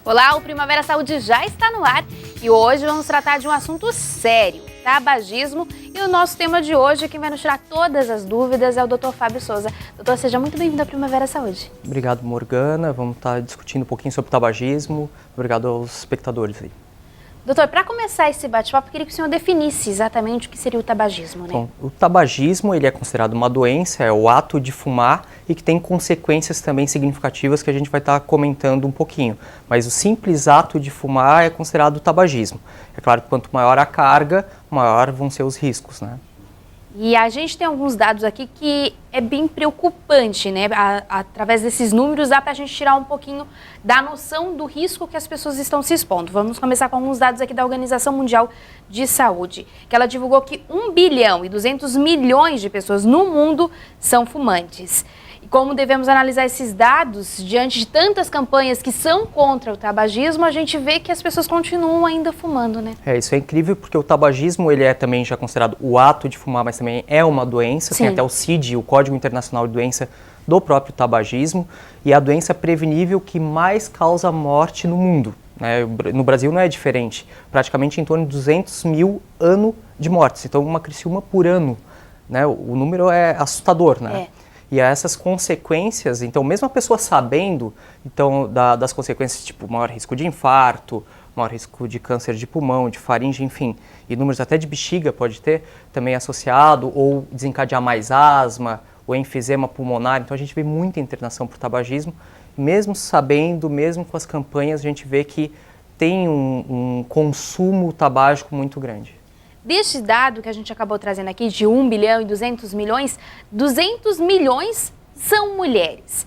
Olá, o Primavera Saúde já está no ar e hoje vamos tratar de um assunto sério, tabagismo, e o nosso tema de hoje, quem vai nos tirar todas as dúvidas, é o Dr. Fábio Souza. Doutor, seja muito bem-vindo à Primavera Saúde. Obrigado, Morgana. Vamos estar discutindo um pouquinho sobre tabagismo. Obrigado aos espectadores aí. Doutor, para começar esse bate-papo, eu queria que o senhor definisse exatamente o que seria o tabagismo, né? Bom, o tabagismo ele é considerado uma doença, é o ato de fumar e que tem consequências também significativas que a gente vai estar comentando um pouquinho. Mas o simples ato de fumar é considerado tabagismo. É claro que quanto maior a carga, maior vão ser os riscos, né? E a gente tem alguns dados aqui que é bem preocupante, né? Através desses números dá para a gente tirar um pouquinho da noção do risco que as pessoas estão se expondo. Vamos começar com alguns dados aqui da Organização Mundial de Saúde, que ela divulgou que 1 bilhão e 200 milhões de pessoas no mundo são fumantes. E como devemos analisar esses dados diante de tantas campanhas que são contra o tabagismo, a gente vê que as pessoas continuam ainda fumando, né? Isso é incrível porque o tabagismo ele é também já considerado o ato de fumar, mas também é uma doença. Sim. Tem até o CID, o Código Internacional de Doença do próprio tabagismo, e é a doença prevenível que mais causa morte no mundo. No Brasil não é diferente, praticamente em torno de 200 mil ano de mortes, então uma Criciúma por ano, né? O número é assustador, né? E essas consequências, então mesmo a pessoa sabendo então, das consequências, tipo maior risco de infarto, maior risco de câncer de pulmão, de faringe, enfim, e números até de bexiga pode ter também associado, ou desencadear mais asma, ou enfisema pulmonar, então a gente vê muita internação por tabagismo, mesmo sabendo, mesmo com as campanhas, a gente vê que tem um consumo tabágico muito grande. Deste dado que a gente acabou trazendo aqui, de 1 bilhão e 200 milhões, 200 milhões são mulheres.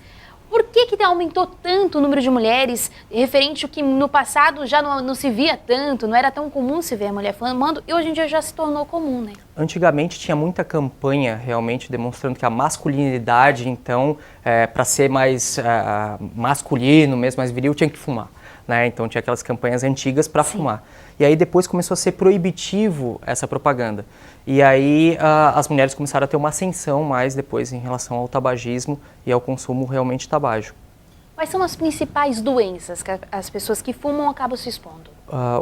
Por que aumentou tanto o número de mulheres, referente ao que no passado já não se via tanto, não era tão comum se ver a mulher fumando, e hoje em dia já se tornou comum, né? Antigamente tinha muita campanha realmente demonstrando que a masculinidade, então, para ser mais masculino, mesmo mais viril, tinha que fumar. Né? Então tinha aquelas campanhas antigas para fumar. E aí depois começou a ser proibitivo essa propaganda. E aí as mulheres começaram a ter uma ascensão mais depois em relação ao tabagismo e ao consumo realmente tabágico. Quais são as principais doenças que as pessoas que fumam acabam se expondo?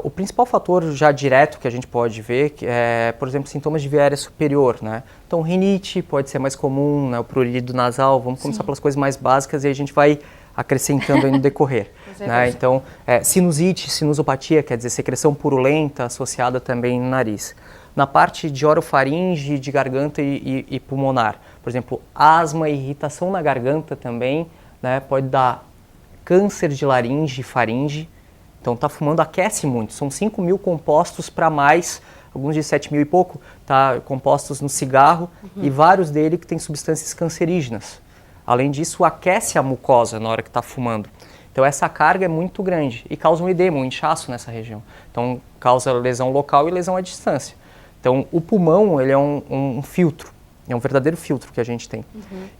O principal fator já direto que a gente pode ver é, por exemplo, sintomas de via aérea superior, né? Então rinite pode ser mais comum, né? O prurido nasal, vamos começar pelas coisas mais básicas e a gente vai acrescentando aí no decorrer. Né? Então, sinusite, sinusopatia, quer dizer, secreção purulenta associada também no nariz. Na parte de orofaringe, de garganta e pulmonar, por exemplo, asma e irritação na garganta também, né? Pode dar câncer de laringe e faringe. Então, tá fumando aquece muito, são 5 mil compostos para mais, alguns de 7 mil e pouco, tá, compostos no cigarro, e vários deles que têm substâncias cancerígenas. Além disso, aquece a mucosa na hora que está fumando. Então essa carga é muito grande e causa um edema, um inchaço nessa região. Então causa lesão local e lesão à distância. Então o pulmão ele é um filtro, é um verdadeiro filtro que a gente tem.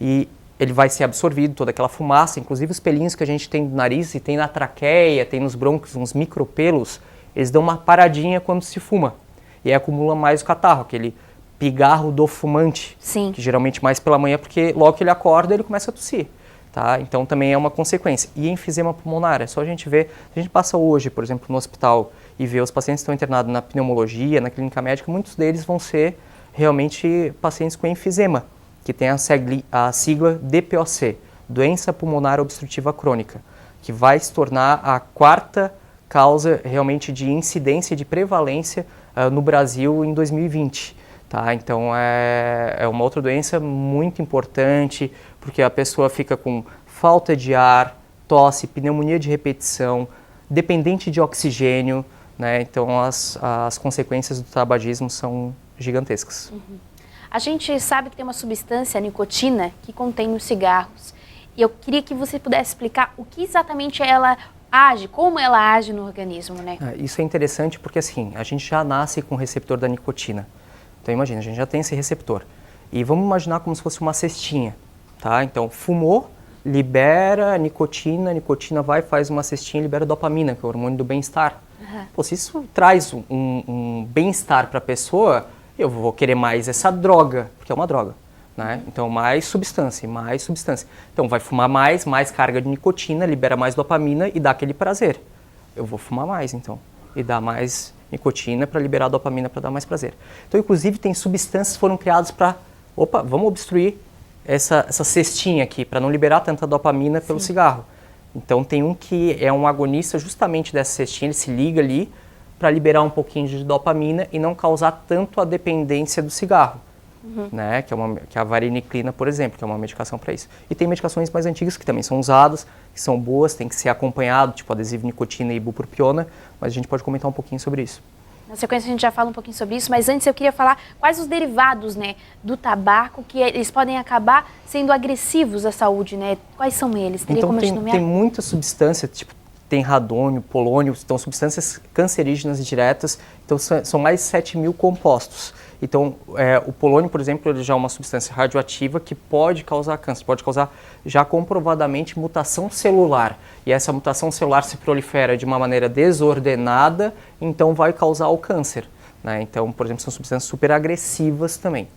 E ele vai ser absorvido, toda aquela fumaça, inclusive os pelinhos que a gente tem no nariz e tem na traqueia, tem nos brônquios, uns micropelos, eles dão uma paradinha quando se fuma. E aí acumula mais o catarro, aquele pigarro do fumante, que geralmente mais pela manhã, porque logo que ele acorda ele começa a tossir. Tá? Então também é uma consequência. E enfisema pulmonar, é só a gente ver, se a gente passa hoje, por exemplo, no hospital e vê os pacientes que estão internados na pneumologia, na clínica médica, muitos deles vão ser realmente pacientes com enfisema, que tem a sigla DPOC, Doença Pulmonar Obstrutiva Crônica, que vai se tornar a quarta causa realmente de incidência e de prevalência no Brasil em 2020. Tá? Então é uma outra doença muito importante, porque a pessoa fica com falta de ar, tosse, pneumonia de repetição, dependente de oxigênio, né? Então as consequências do tabagismo são gigantescas. A gente sabe que tem uma substância, a nicotina, que contém nos cigarros. E eu queria que você pudesse explicar o que exatamente ela age, como ela age no organismo, né? Isso é interessante porque assim, a gente já nasce com o receptor da nicotina. Então imagina, a gente já tem esse receptor. E vamos imaginar como se fosse uma cestinha, tá? Então fumou, libera a nicotina vai, faz uma cestinha e libera dopamina, que é o hormônio do bem-estar. Pô, se isso traz um bem-estar para a pessoa, eu vou querer mais essa droga, porque é uma droga. Né? Então mais substância. Então vai fumar mais carga de nicotina, libera mais dopamina e dá aquele prazer. eu vou fumar mais então, e dar mais nicotina para liberar a dopamina para dar mais prazer. Então, inclusive, tem substâncias que foram criadas para, vamos obstruir essa cestinha aqui, para não liberar tanta dopamina pelo cigarro. Então, tem um que é um agonista justamente dessa cestinha, ele se liga ali para liberar um pouquinho de dopamina e não causar tanto a dependência do cigarro. Né, que é a vareniclina, por exemplo, que é uma medicação para isso. E tem medicações mais antigas que também são usadas, que são boas, tem que ser acompanhado, tipo adesivo nicotina e ibupropiona, mas a gente pode comentar um pouquinho sobre isso. Na sequência a gente já fala um pouquinho sobre isso, mas antes eu queria falar quais os derivados, né, do tabaco que eles podem acabar sendo agressivos à saúde, né? Quais são eles? Teria então como a gente nomear? Tem muita substância, tipo tem radônio, polônio, então substâncias cancerígenas diretas, então são mais de 7.000 compostos. Então, o polônio, por exemplo, ele já é uma substância radioativa que pode causar câncer, pode causar já comprovadamente mutação celular. E essa mutação celular se prolifera de uma maneira desordenada, então vai causar o câncer. Né? Então, por exemplo, são substâncias super agressivas também.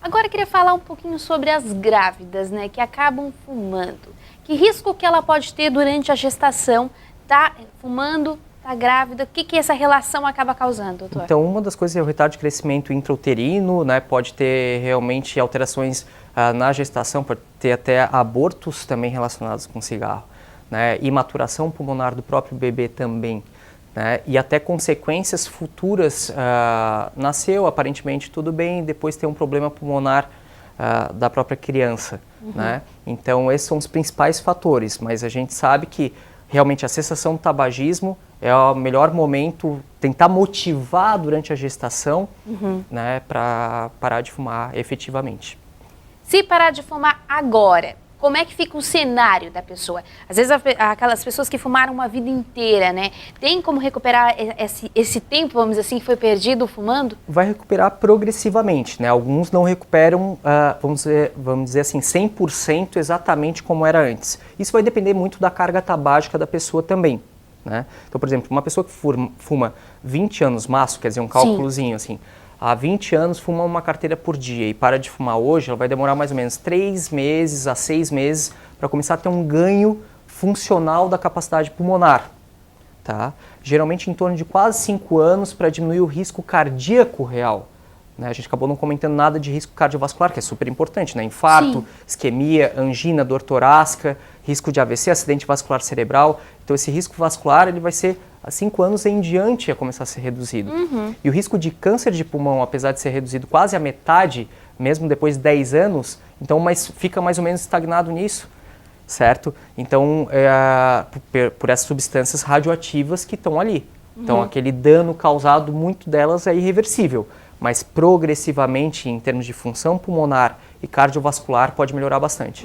Agora eu queria falar um pouquinho sobre as grávidas, né, que acabam fumando. Que risco que ela pode ter durante a gestação? Tá fumando, tá grávida, o que essa relação acaba causando, doutor? Então, uma das coisas é o retardo de crescimento intrauterino, né? Pode ter realmente alterações na gestação, pode ter até abortos também relacionados com cigarro, né? E maturação pulmonar do próprio bebê também, né? E até consequências futuras, nasceu aparentemente tudo bem, depois tem um problema pulmonar da própria criança, né? Então, esses são os principais fatores, mas a gente sabe que realmente a cessação do tabagismo é o melhor momento, tentar motivar durante a gestação, né, para parar de fumar efetivamente. Se parar de fumar agora, como é que fica o cenário da pessoa? Às vezes aquelas pessoas que fumaram uma vida inteira, né? Tem como recuperar esse tempo, vamos dizer assim, que foi perdido fumando? Vai recuperar progressivamente, né? Alguns não recuperam, vamos dizer assim, 100% exatamente como era antes. Isso vai depender muito da carga tabágica da pessoa também, né? Então, por exemplo, uma pessoa que fuma 20 anos maço, quer dizer, um cálculozinho assim, há 20 anos fuma uma carteira por dia e para de fumar hoje, ela vai demorar mais ou menos 3 meses a 6 meses para começar a ter um ganho funcional da capacidade pulmonar. Tá? Geralmente em torno de quase 5 anos para diminuir o risco cardíaco real. Né? A gente acabou não comentando nada de risco cardiovascular, que é super importante, né? Infarto, isquemia, angina, dor torácica, risco de AVC, acidente vascular cerebral. Então esse risco vascular ele vai ser há 5 anos em diante a começar a ser reduzido. E o risco de câncer de pulmão, apesar de ser reduzido quase a metade, mesmo depois de 10 anos, então fica mais ou menos estagnado nisso, certo? Então, por essas substâncias radioativas que estão ali. Então, aquele dano causado, muito delas é irreversível, mas progressivamente, em termos de função pulmonar e cardiovascular, pode melhorar bastante.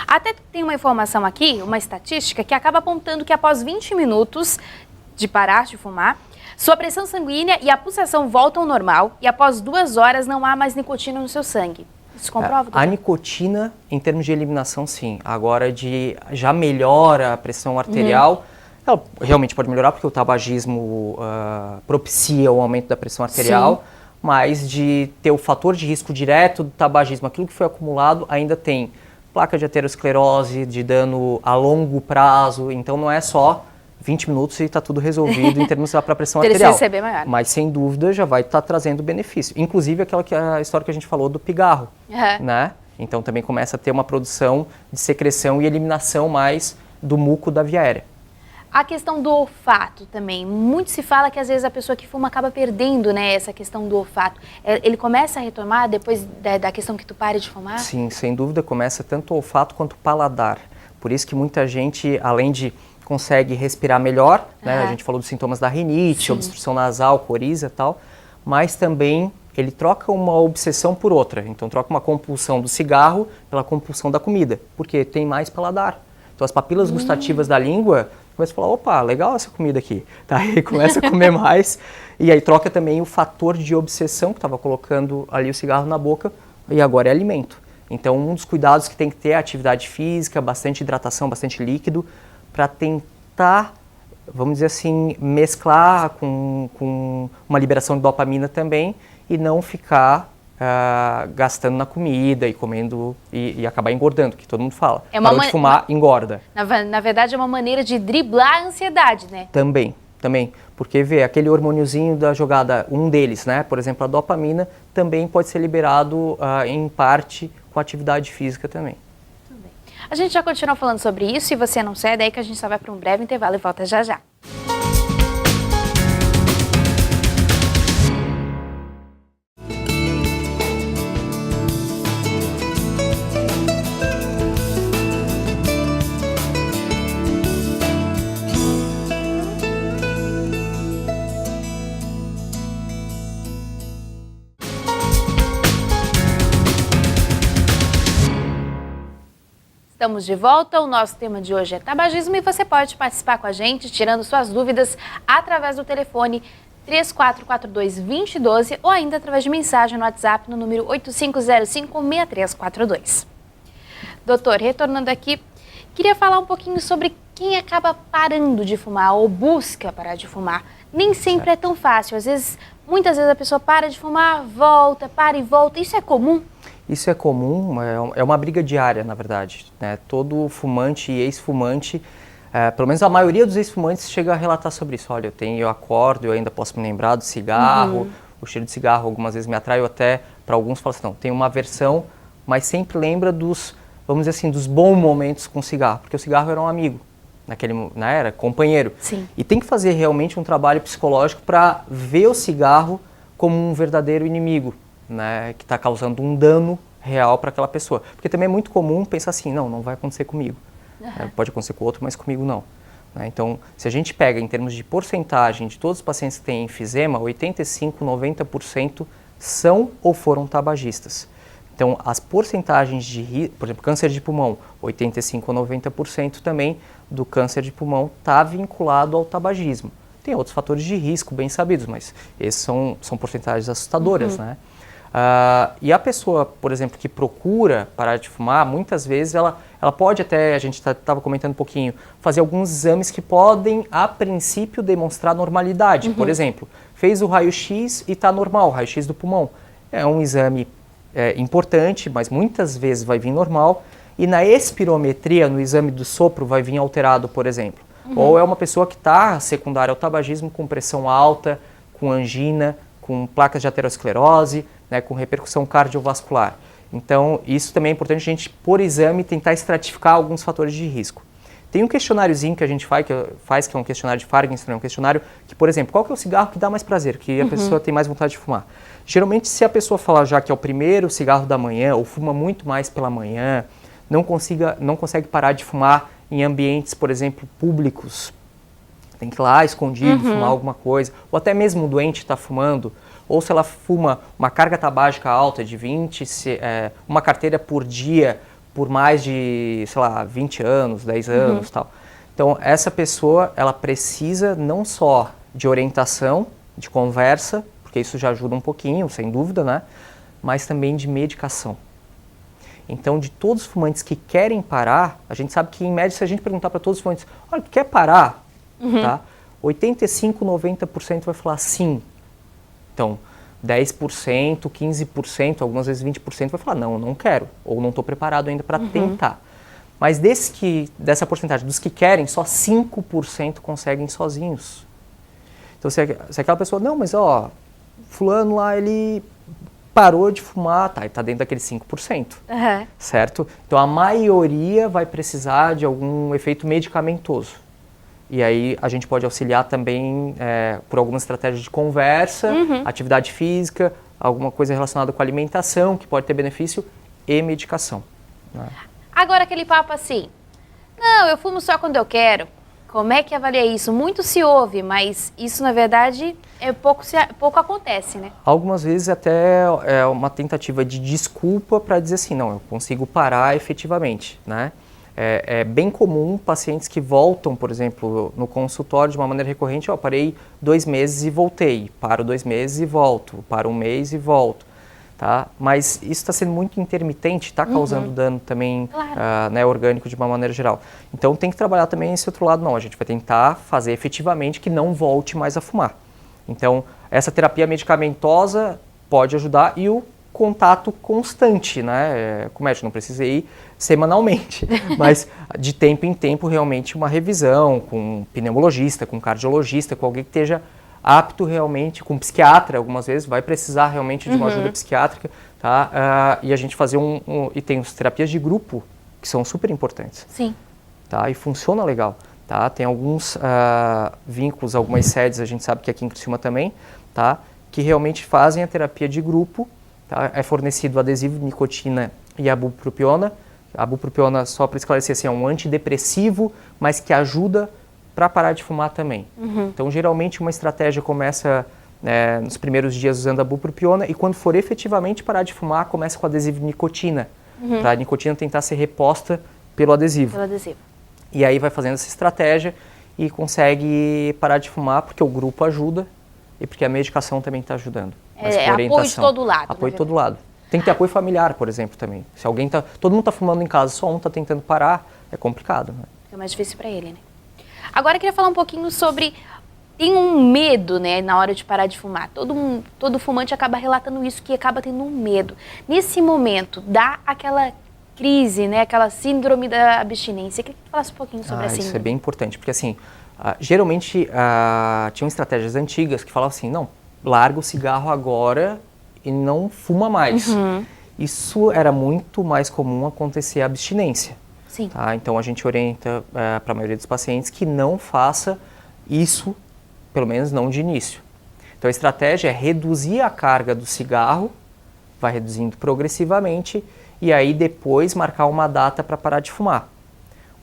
Até tem uma informação aqui, uma estatística, que acaba apontando que após 20 minutos de parar de fumar, sua pressão sanguínea e a pulsação voltam ao normal e após 2 horas não há mais nicotina no seu sangue. Isso comprova? A nicotina, em termos de eliminação, sim. Agora, já melhora a pressão arterial. Ela realmente pode melhorar porque o tabagismo propicia o aumento da pressão arterial, mas de ter o fator de risco direto do tabagismo, aquilo que foi acumulado, ainda tem placa de aterosclerose, de dano a longo prazo, então não é só 20 minutos e está tudo resolvido em termos da pressão arterial. Ser bem maior. Mas, sem dúvida, já vai estar trazendo benefício. Inclusive, a história que a gente falou do pigarro, né? Então, também começa a ter uma produção de secreção e eliminação mais do muco da via aérea. A questão do olfato também. Muito se fala que, às vezes, a pessoa que fuma acaba perdendo, né, essa questão do olfato. Ele começa a retomar depois da questão que tu pare de fumar? Sim, sem dúvida, começa tanto o olfato quanto o paladar. Por isso que muita gente, além de consegue respirar melhor, né? A gente falou dos sintomas da rinite, obstrução nasal, coriza e tal, mas também ele troca uma obsessão por outra. Então troca uma compulsão do cigarro pela compulsão da comida, porque tem mais paladar. Então as papilas gustativas da língua começam a falar, opa, legal essa comida aqui. Tá? E começa a comer mais, e aí troca também o fator de obsessão que estava colocando ali o cigarro na boca, e agora é alimento. Então um dos cuidados que tem que ter é atividade física, bastante hidratação, bastante líquido, para tentar, vamos dizer assim, mesclar com uma liberação de dopamina também e não ficar gastando na comida e comendo e acabar engordando, que todo mundo fala. É uma Parou de fumar, engorda. Na verdade, é uma maneira de driblar a ansiedade, né? Também. Porque vê, aquele hormôniozinho da jogada, um deles, né? Por exemplo, a dopamina, também pode ser liberado em parte com atividade física também. Tudo bem. A gente já continua falando sobre isso e você não sai daí que a gente só vai para um breve intervalo e volta já já. Estamos de volta, o nosso tema de hoje é tabagismo e você pode participar com a gente, tirando suas dúvidas através do telefone 3442-2012 ou ainda através de mensagem no WhatsApp no número 8505-6342. Doutor, retornando aqui, queria falar um pouquinho sobre quem acaba parando de fumar ou busca parar de fumar. Nem sempre é tão fácil, muitas vezes a pessoa para de fumar, volta, para e volta, isso é comum? Isso é comum, é uma briga diária, na verdade, né? Todo fumante e ex-fumante, pelo menos a maioria dos ex-fumantes chega a relatar sobre isso. Olha, eu acordo, eu ainda posso me lembrar do cigarro, o cheiro de cigarro algumas vezes me atrai, ou até para alguns falo assim, não, tem uma aversão, mas sempre lembra dos, vamos dizer assim, dos bons momentos com o cigarro, porque o cigarro era um amigo, era companheiro. Sim. E tem que fazer realmente um trabalho psicológico para ver o cigarro como um verdadeiro inimigo, né, que está causando um dano real para aquela pessoa. Porque também é muito comum pensar assim, não vai acontecer comigo. Pode acontecer com o outro, mas comigo não. Né? Então, se a gente pega em termos de porcentagem de todos os pacientes que têm enfisema, 85%, 90% são ou foram tabagistas. Então, as porcentagens de, por exemplo, câncer de pulmão, 85% ou 90% também do câncer de pulmão está vinculado ao tabagismo. Tem outros fatores de risco bem sabidos, mas esses são porcentagens assustadoras, né? E a pessoa, por exemplo, que procura parar de fumar, muitas vezes ela pode até, a gente estava comentando um pouquinho, fazer alguns exames que podem, a princípio, demonstrar normalidade. Por exemplo, fez o raio-x e está normal, o raio-x do pulmão. É um exame importante, mas muitas vezes vai vir normal. E na espirometria, no exame do sopro, vai vir alterado, por exemplo. Ou é uma pessoa que está secundária ao tabagismo com pressão alta, com angina, com placas de aterosclerose, né, com repercussão cardiovascular. Então, isso também é importante a gente, por exame, tentar estratificar alguns fatores de risco. Tem um questionáriozinho que a gente faz, que é um questionário de Fargenstein, um questionário que, por exemplo, qual que é o cigarro que dá mais prazer, que a pessoa tem mais vontade de fumar? Geralmente, se a pessoa falar já que é o primeiro cigarro da manhã, ou fuma muito mais pela manhã, não consegue parar de fumar em ambientes, por exemplo, públicos, tem que ir lá escondido, fumar alguma coisa, ou até mesmo o doente está fumando, ou se ela fuma uma carga tabágica alta de 20, uma carteira por dia, por mais de, 20 anos, 10 anos, tal. Então, essa pessoa, ela precisa não só de orientação, de conversa, porque isso já ajuda um pouquinho, sem dúvida, né? Mas também de medicação. Então, de todos os fumantes que querem parar, a gente sabe que, em média, se a gente perguntar para todos os fumantes, olha, tu quer parar? Tá? 85, 90% vai falar sim. Então, 10%, 15%, algumas vezes 20% vai falar, não quero, ou não estou preparado ainda para tentar. Mas dessa porcentagem, dos que querem, só 5% conseguem sozinhos. Então, se aquela pessoa, não, mas fulano lá, ele parou de fumar, ele está dentro daqueles 5%, certo? Então, a maioria vai precisar de algum efeito medicamentoso. E aí a gente pode auxiliar também por algumas estratégias de conversa, atividade física, alguma coisa relacionada com alimentação, que pode ter benefício, e medicação. Né? Agora aquele papo assim, não, eu fumo só quando eu quero. Como é que avalia isso? Muito se ouve, mas isso na verdade pouco acontece, né? Algumas vezes até é uma tentativa de desculpa para dizer assim, não, eu consigo parar efetivamente, né? É bem comum pacientes que voltam, por exemplo, no consultório de uma maneira recorrente, parei 2 meses e voltei, paro 2 meses e volto, paro 1 mês e volto, tá? Mas isso está sendo muito intermitente, está causando dano também orgânico de uma maneira geral. Então tem que trabalhar também esse outro lado, não, a gente vai tentar fazer efetivamente que não volte mais a fumar. Então essa terapia medicamentosa pode ajudar e o contato constante, né? Com o médico, não precisa ir semanalmente, mas de tempo em tempo realmente uma revisão com um pneumologista, com um cardiologista, com alguém que esteja apto realmente, com um psiquiatra, algumas vezes vai precisar realmente de uma ajuda psiquiátrica, tá? E a gente fazer e tem as terapias de grupo que são super importantes. Sim. Tá? E funciona legal, tá? Tem alguns vínculos, algumas sedes, a gente sabe que aqui em Criciúma também, tá? Que realmente fazem a terapia de grupo, tá? É fornecido adesivo de nicotina e a bupropiona. A bupropiona, só para esclarecer, assim, é um antidepressivo, mas que ajuda para parar de fumar também. Então, geralmente, uma estratégia começa nos primeiros dias usando a bupropiona e quando for efetivamente parar de fumar, começa com adesivo de nicotina, para a nicotina tentar ser reposta pelo adesivo. E aí vai fazendo essa estratégia e consegue parar de fumar porque o grupo ajuda e porque a medicação também está ajudando. Apoio de todo lado. Apoio de todo lado. Tem que ter apoio familiar, por exemplo, também. Se todo mundo está fumando em casa, só um está tentando parar, é complicado. Né? É mais difícil para ele, né? Agora eu queria falar um pouquinho sobre... Tem um medo, né, na hora de parar de fumar. Todo fumante acaba relatando isso, que acaba tendo um medo. Nesse momento, dá aquela crise, né, aquela síndrome da abstinência. Eu queria que você falasse um pouquinho sobre a síndrome. Isso é bem importante, porque assim, geralmente tinham estratégias antigas que falavam assim, não, larga o cigarro agora e não fuma mais. Isso era muito mais comum acontecer a abstinência. Sim. Tá? Então a gente orienta para a maioria dos pacientes que não faça isso, pelo menos não de início. Então a estratégia é reduzir a carga do cigarro, vai reduzindo progressivamente e aí depois marcar uma data para parar de fumar.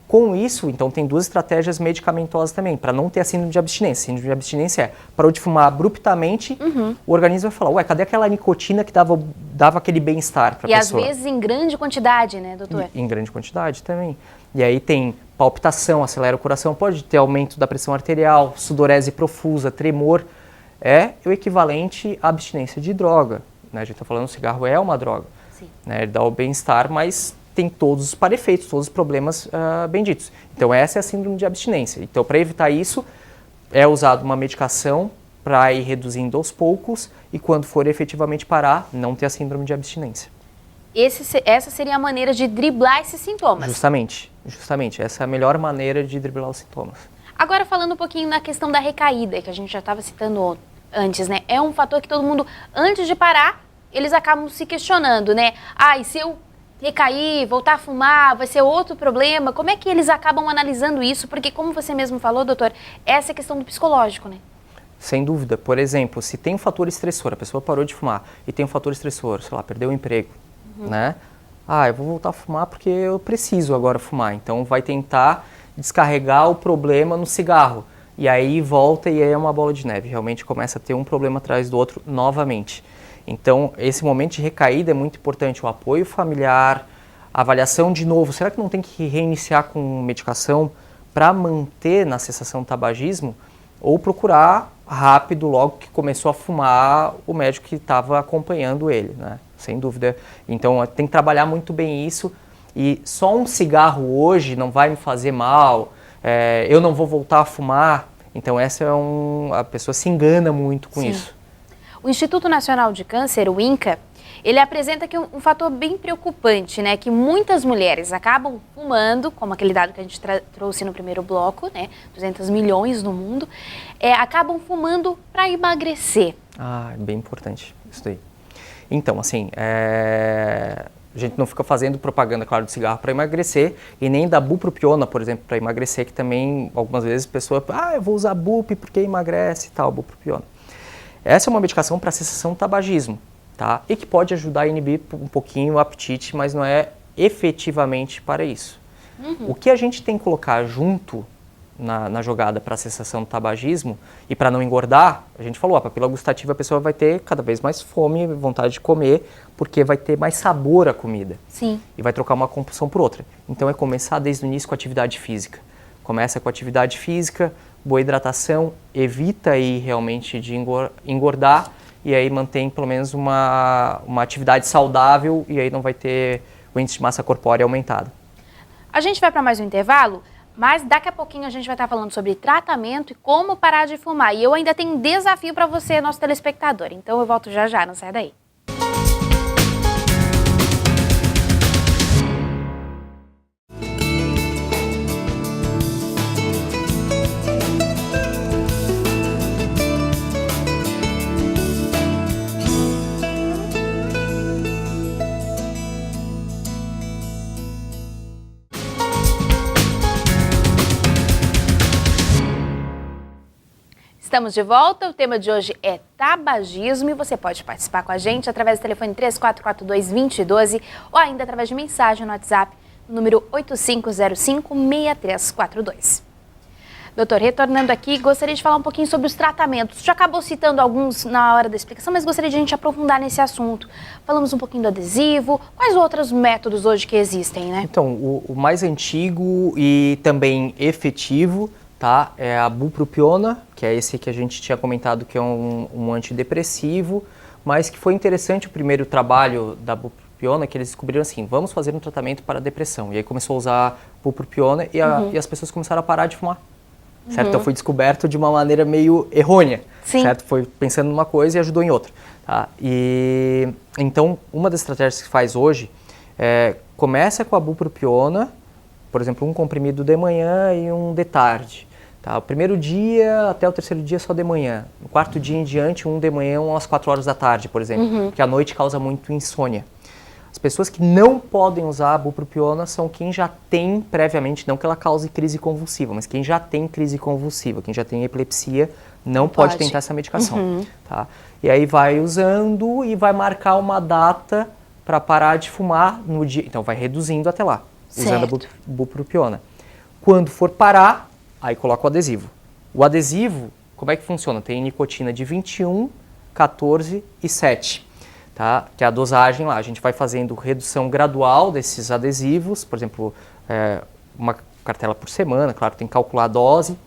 Com isso, então, tem duas estratégias medicamentosas também, para não ter a síndrome de abstinência. Síndrome de abstinência é, parou de fumar abruptamente, o organismo vai falar, ué, cadê aquela nicotina que dava aquele bem-estar para a pessoa? E às vezes em grande quantidade, né, doutor? Em grande quantidade também. E aí tem palpitação, acelera o coração, pode ter aumento da pressão arterial, sudorese profusa, tremor. É o equivalente à abstinência de droga. Né? A gente está falando que o cigarro é uma droga. Sim. Né? Ele dá o bem-estar, mas tem todos os parefeitos, todos os problemas benditos. Então essa é a síndrome de abstinência. Então para evitar isso, é usada uma medicação para ir reduzindo aos poucos e quando for efetivamente parar, não ter a síndrome de abstinência. Essa seria a maneira de driblar esses sintomas. Justamente. Essa é a melhor maneira de driblar os sintomas. Agora falando um pouquinho na questão da recaída, que a gente já estava citando antes, né? É um fator que todo mundo, antes de parar, eles acabam se questionando, né? E se eu recair, voltar a fumar, vai ser outro problema? Como é que eles acabam analisando isso? Porque como você mesmo falou, doutor, essa é a questão do psicológico, né? Sem dúvida. Por exemplo, se tem um fator estressor, a pessoa parou de fumar e tem um fator estressor, sei lá, perdeu o emprego, né? Eu vou voltar a fumar porque eu preciso agora fumar. Então vai tentar descarregar o problema no cigarro. E aí volta e aí é uma bola de neve. Realmente começa a ter um problema atrás do outro novamente. Então, esse momento de recaída é muito importante, o apoio familiar, a avaliação de novo. Será que não tem que reiniciar com medicação para manter na cessação do tabagismo? Ou procurar rápido, logo que começou a fumar, o médico que estava acompanhando ele, né? Sem dúvida. Então, tem que trabalhar muito bem isso. E só um cigarro hoje não vai me fazer mal, eu não vou voltar a fumar. Então, a pessoa se engana muito com isso. O Instituto Nacional de Câncer, o INCA, ele apresenta que um fator bem preocupante, né? Que muitas mulheres acabam fumando, como aquele dado que a gente trouxe no primeiro bloco, né? 200 milhões no mundo, acabam fumando para emagrecer. É bem importante isso daí. Então, assim, a gente não fica fazendo propaganda, claro, de cigarro para emagrecer e nem da bupropiona, por exemplo, para emagrecer, que também, algumas vezes, a pessoa, eu vou usar bup porque emagrece e tal, bupropiona. Essa é uma medicação para cessação do tabagismo, tá? E que pode ajudar a inibir um pouquinho o apetite, mas não é efetivamente para isso. O que a gente tem que colocar junto na jogada para a cessação do tabagismo e para não engordar, a gente falou, a papila gustativa a pessoa vai ter cada vez mais fome, vontade de comer, porque vai ter mais sabor à comida. Sim. E vai trocar uma compulsão por outra. Então é começar desde o início com atividade física. Começa com atividade física, boa hidratação, evita aí realmente de engordar e aí mantém pelo menos uma atividade saudável e aí não vai ter o índice de massa corpórea aumentado. A gente vai para mais um intervalo, mas daqui a pouquinho a gente vai estar falando sobre tratamento e como parar de fumar. E eu ainda tenho um desafio para você, nosso telespectador. Então eu volto já já, não sai daí. Estamos de volta, o tema de hoje é tabagismo e você pode participar com a gente através do telefone 3442-2012 ou ainda através de mensagem no WhatsApp, número 8505-6342. Doutor, retornando aqui, gostaria de falar um pouquinho sobre os tratamentos. Já acabou citando alguns na hora da explicação, mas gostaria de a gente aprofundar nesse assunto. Falamos um pouquinho do adesivo, quais outros métodos hoje que existem, né? Então, o mais antigo e também efetivo, tá, é a bupropiona, que é esse que a gente tinha comentado que é um antidepressivo, mas que foi interessante o primeiro trabalho da bupropiona, que eles descobriram assim, vamos fazer um tratamento para depressão. E aí começou a usar bupropiona e as pessoas começaram a parar de fumar. Certo? Então foi descoberto de uma maneira meio errônea, Sim. certo? Foi pensando numa coisa e ajudou em outra, tá? E então uma das estratégias que faz hoje começa com a bupropiona, por exemplo, um comprimido de manhã e um de tarde, tá? O primeiro dia até o terceiro dia só de manhã, no quarto dia em diante um de manhã às 4 horas da tarde, por exemplo, porque a noite causa muito insônia. As pessoas que não podem usar a bupropiona são quem já tem previamente, não que ela cause crise convulsiva, mas quem já tem crise convulsiva, quem já tem epilepsia, não pode tentar essa medicação. Tá? E aí vai usando e vai marcar uma data para parar de fumar no dia. Então vai reduzindo até lá, usando a bupropiona. Quando for parar, aí coloca o adesivo. O adesivo, como é que funciona? Tem nicotina de 21, 14 e 7. Tá? Que é a dosagem lá, a gente vai fazendo redução gradual desses adesivos, por exemplo, uma cartela por semana, claro, tem que calcular a dose,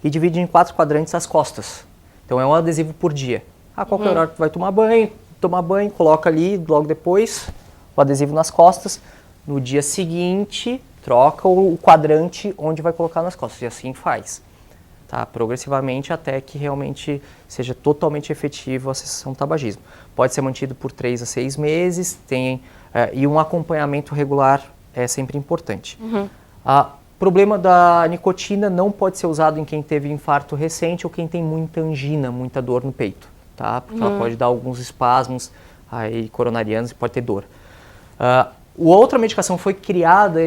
e divide em 4 quadrantes as costas. Então é um adesivo por dia. A qualquer hora que vai tomar banho, coloca ali, logo depois, o adesivo nas costas, no dia seguinte, troca o quadrante onde vai colocar nas costas, e assim faz. Tá, progressivamente até que realmente seja totalmente efetivo a cessação do tabagismo. Pode ser mantido por 3 a 6 meses, e um acompanhamento regular é sempre importante. O problema da nicotina não pode ser usado em quem teve infarto recente ou quem tem muita angina, muita dor no peito, tá? Porque ela pode dar alguns espasmos aí, coronarianos e pode ter dor. Outra medicação foi criada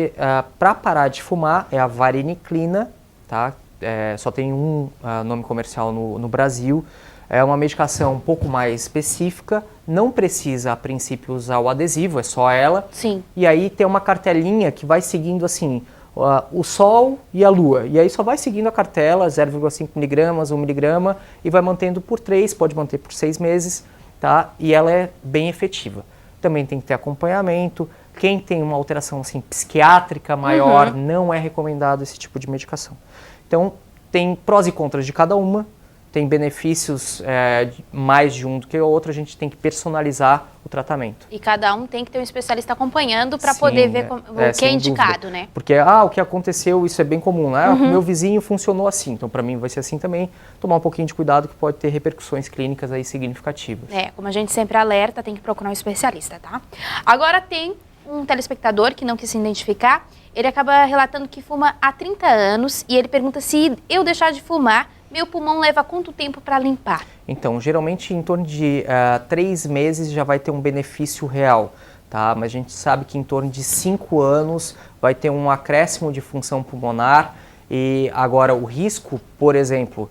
para parar de fumar, é a vareniclina, tá? Só tem um nome comercial no Brasil. É uma medicação um pouco mais específica, não precisa a princípio usar o adesivo, é só ela. Sim. E aí tem uma cartelinha que vai seguindo assim, o sol e a lua. E aí só vai seguindo a cartela, 0,5 miligramas, 1 miligrama, e vai mantendo por 3, pode manter por 6 meses, tá? E ela é bem efetiva. Também tem que ter acompanhamento. Quem tem uma alteração assim, psiquiátrica maior, não é recomendado esse tipo de medicação. Então, tem prós e contras de cada uma, tem benefícios mais de um do que o outro, a gente tem que personalizar o tratamento. E cada um tem que ter um especialista acompanhando para poder ver o que é indicado, dúvida. né? Porque, o que aconteceu, isso é bem comum, né? O meu vizinho funcionou assim, então para mim vai ser assim também. Tomar um pouquinho de cuidado que pode ter repercussões clínicas aí significativas. Como a gente sempre alerta, tem que procurar um especialista, tá? Agora tem um telespectador que não quis se identificar, ele acaba relatando que fuma há 30 anos e ele pergunta se eu deixar de fumar, meu pulmão leva quanto tempo para limpar? Então, geralmente em torno de 3 meses já vai ter um benefício real, tá? Mas a gente sabe que em torno de 5 anos vai ter um acréscimo de função pulmonar e agora o risco, por exemplo,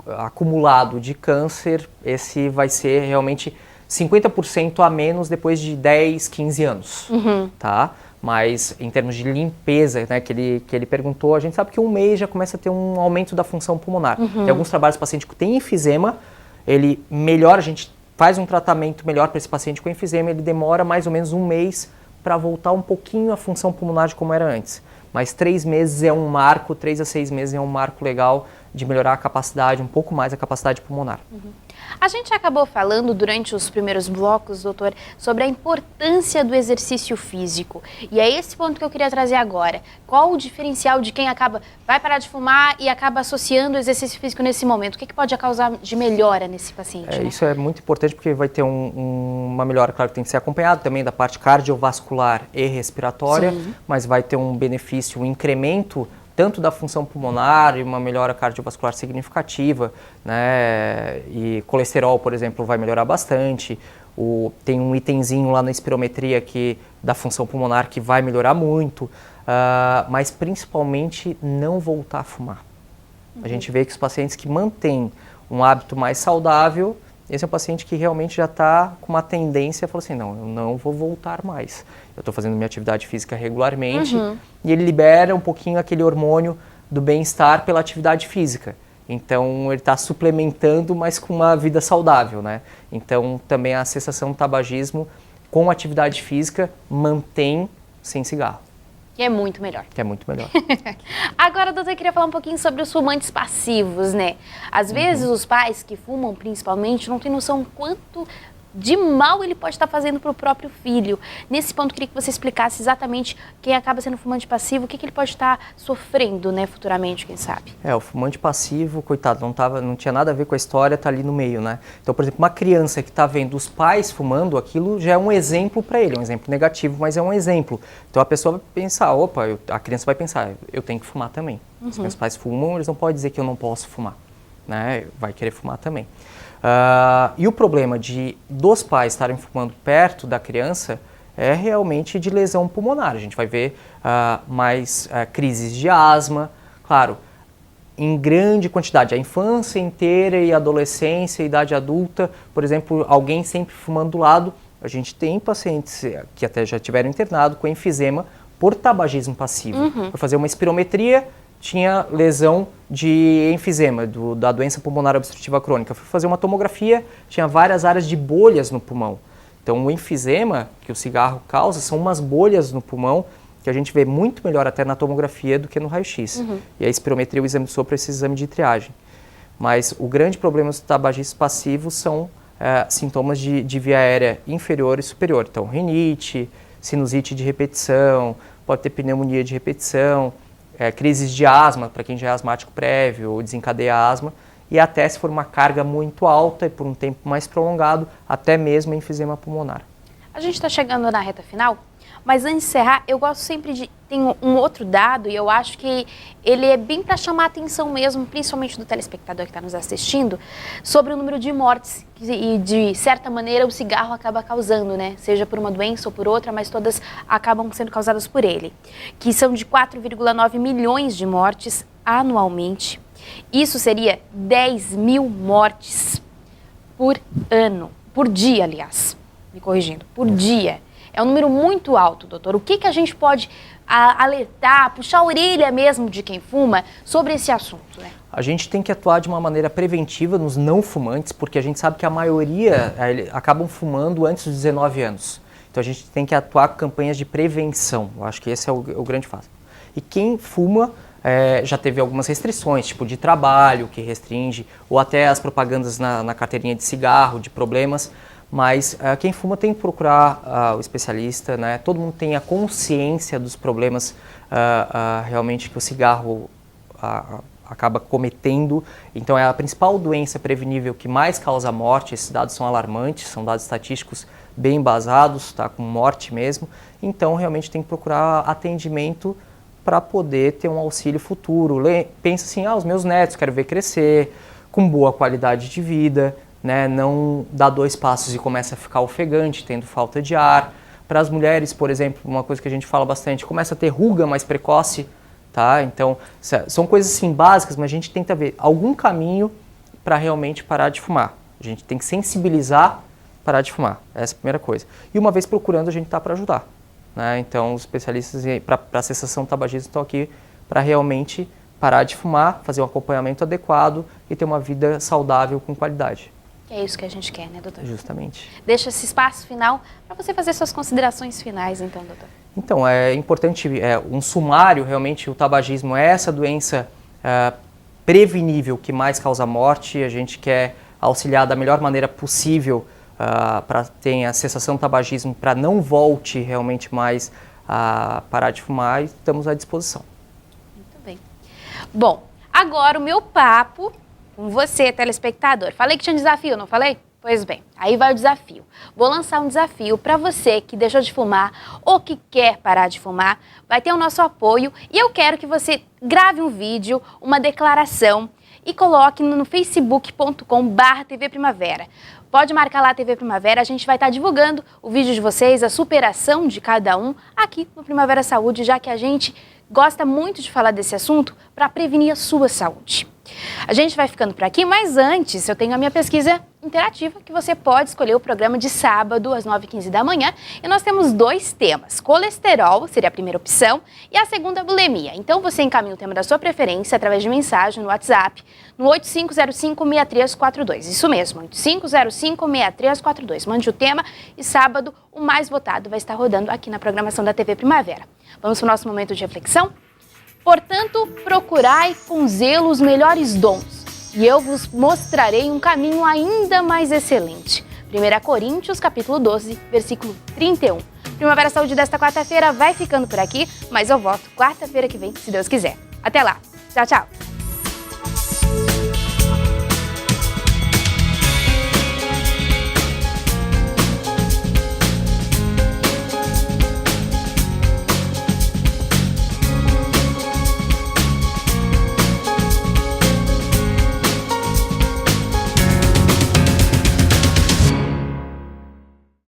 acumulado de câncer, esse vai ser realmente 50% a menos depois de 10, 15 anos, tá? Mas em termos de limpeza, né, que ele perguntou, a gente sabe que 1 mês já começa a ter um aumento da função pulmonar. Tem alguns trabalhos, paciente que tem enfisema, ele melhora, a gente faz um tratamento melhor para esse paciente com enfisema, ele demora mais ou menos 1 mês para voltar um pouquinho a função pulmonar de como era antes. Mas 3 meses é um marco, 3 a 6 meses é um marco legal de melhorar a capacidade, um pouco mais a capacidade pulmonar. A gente acabou falando durante os primeiros blocos, doutor, sobre a importância do exercício físico. E é esse ponto que eu queria trazer agora. Qual o diferencial de quem vai parar de fumar e acaba associando o exercício físico nesse momento? O que pode causar de melhora nesse paciente? Né? Isso é muito importante porque vai ter uma melhora, claro que tem que ser acompanhado também da parte cardiovascular e respiratória, mas vai ter um benefício, um incremento tanto da função pulmonar e uma melhora cardiovascular significativa, né? E colesterol, por exemplo, vai melhorar bastante. Tem um itemzinho lá na espirometria da função pulmonar que vai melhorar muito, mas principalmente não voltar a fumar. A gente vê que os pacientes que mantêm um hábito mais saudável, esse é um paciente que realmente já está com uma tendência a falar assim, não, eu não vou voltar mais. Eu estou fazendo minha atividade física regularmente e ele libera um pouquinho aquele hormônio do bem-estar pela atividade física. Então, ele está suplementando, mas com uma vida saudável, né? Então, também a cessação do tabagismo com atividade física mantém sem cigarro. Que é muito melhor. Que é muito melhor. Agora, doutor, eu queria falar um pouquinho sobre os fumantes passivos, né? Às vezes, os pais que fumam, principalmente, não têm noção quanto de mal ele pode estar fazendo para o próprio filho. Nesse ponto, eu queria que você explicasse exatamente quem acaba sendo fumante passivo, o que ele pode estar sofrendo, né, futuramente, quem sabe? O fumante passivo, coitado, não tinha nada a ver com a história, tá ali no meio, né? Então, por exemplo, uma criança que está vendo os pais fumando aquilo já é um exemplo para ele, é um exemplo negativo, mas é um exemplo. Então, a pessoa vai pensar, a criança vai pensar, eu tenho que fumar também. Se meus pais fumam, eles não podem dizer que eu não posso fumar, né? Vai querer fumar também. E o problema dos pais estarem fumando perto da criança é realmente de lesão pulmonar. A gente vai ver mais crises de asma, claro, em grande quantidade. A infância inteira e adolescência, idade adulta, por exemplo, alguém sempre fumando do lado. A gente tem pacientes que até já tiveram internado com enfisema por tabagismo passivo. Por fazer uma espirometria, tinha lesão de enfisema, da doença pulmonar obstrutiva crônica. Fui fazer uma tomografia, tinha várias áreas de bolhas no pulmão. Então, o enfisema que o cigarro causa são umas bolhas no pulmão que a gente vê muito melhor até na tomografia do que no raio-x. E a espirometria, o exame de sopro, esse exame de triagem. Mas o grande problema dos tabagistas passivos são sintomas de via aérea inferior e superior. Então, rinite, sinusite de repetição, pode ter pneumonia de repetição, crises de asma, para quem já é asmático prévio ou desencadeia asma, e até se for uma carga muito alta e por um tempo mais prolongado, até mesmo enfisema pulmonar. A gente está chegando na reta final, mas antes de encerrar, eu gosto sempre de... Tem um outro dado e eu acho que ele é bem para chamar a atenção mesmo, principalmente do telespectador que está nos assistindo, sobre o número de mortes que, de certa maneira, o cigarro acaba causando, né? Seja por uma doença ou por outra, mas todas acabam sendo causadas por ele. Que são de 4,9 milhões de mortes anualmente. Isso seria 10 mil mortes por ano, por dia, aliás. Me corrigindo, por dia. É um número muito alto, doutor. O que a gente pode alertar, puxar a orelha mesmo de quem fuma sobre esse assunto, né? A gente tem que atuar de uma maneira preventiva nos não fumantes, porque a gente sabe que a maioria acabam fumando antes dos 19 anos. Então a gente tem que atuar com campanhas de prevenção. Eu acho que esse é o grande fato. E quem fuma já teve algumas restrições, tipo de trabalho que restringe, ou até as propagandas na carteirinha de cigarro, de problemas. Mas quem fuma tem que procurar o especialista, né? Todo mundo tem a consciência dos problemas realmente que o cigarro acaba cometendo. Então é a principal doença prevenível que mais causa morte. Esses dados são alarmantes, são dados estatísticos bem embasados, tá? Com morte mesmo. Então realmente tem que procurar atendimento para poder ter um auxílio futuro. Pensa assim, os meus netos, quero ver crescer, com boa qualidade de vida. Né, não dá 2 passos e começa a ficar ofegante, tendo falta de ar. Para as mulheres, por exemplo, uma coisa que a gente fala bastante, começa a ter ruga mais precoce, tá? Então, são coisas assim básicas, mas a gente tenta ver algum caminho para realmente parar de fumar. A gente tem que sensibilizar, parar de fumar. Essa é a primeira coisa. E uma vez procurando, a gente está para ajudar. Né? Então, os especialistas para a cessação do tabagismo estão aqui para realmente parar de fumar, fazer um acompanhamento adequado e ter uma vida saudável com qualidade. É isso que a gente quer, né, doutor? Justamente. Deixa esse espaço final para você fazer suas considerações finais, então, doutor. Então, é importante, um sumário, realmente, o tabagismo é essa doença prevenível que mais causa morte. A gente quer auxiliar da melhor maneira possível para ter a cessação do tabagismo, para não volte realmente mais a parar de fumar, e estamos à disposição. Muito bem. Bom, agora o meu papo com você, telespectador. Falei que tinha um desafio, não falei? Pois bem, aí vai o desafio. Vou lançar um desafio para você que deixou de fumar ou que quer parar de fumar. Vai ter o nosso apoio e eu quero que você grave um vídeo, uma declaração e coloque no facebook.com/TV Primavera. Pode marcar lá a TV Primavera, a gente vai estar divulgando o vídeo de vocês, a superação de cada um aqui no Primavera Saúde, já que a gente gosta muito de falar desse assunto para prevenir a sua saúde. A gente vai ficando por aqui, mas antes eu tenho a minha pesquisa interativa que você pode escolher o programa de sábado às 9h15 da manhã e nós temos 2 temas. Colesterol seria a primeira opção e a segunda bulimia. Então você encaminha o tema da sua preferência através de mensagem no WhatsApp no 8505-6342. Isso mesmo, 8505-6342. Mande o tema e sábado o mais votado vai estar rodando aqui na programação da TV Primavera. Vamos para o nosso momento de reflexão? Portanto, procurai com zelo os melhores dons, e eu vos mostrarei um caminho ainda mais excelente. 1 Coríntios, capítulo 12, versículo 31. Primavera Saúde desta quarta-feira vai ficando por aqui, mas eu volto quarta-feira que vem, se Deus quiser. Até lá. Tchau, tchau.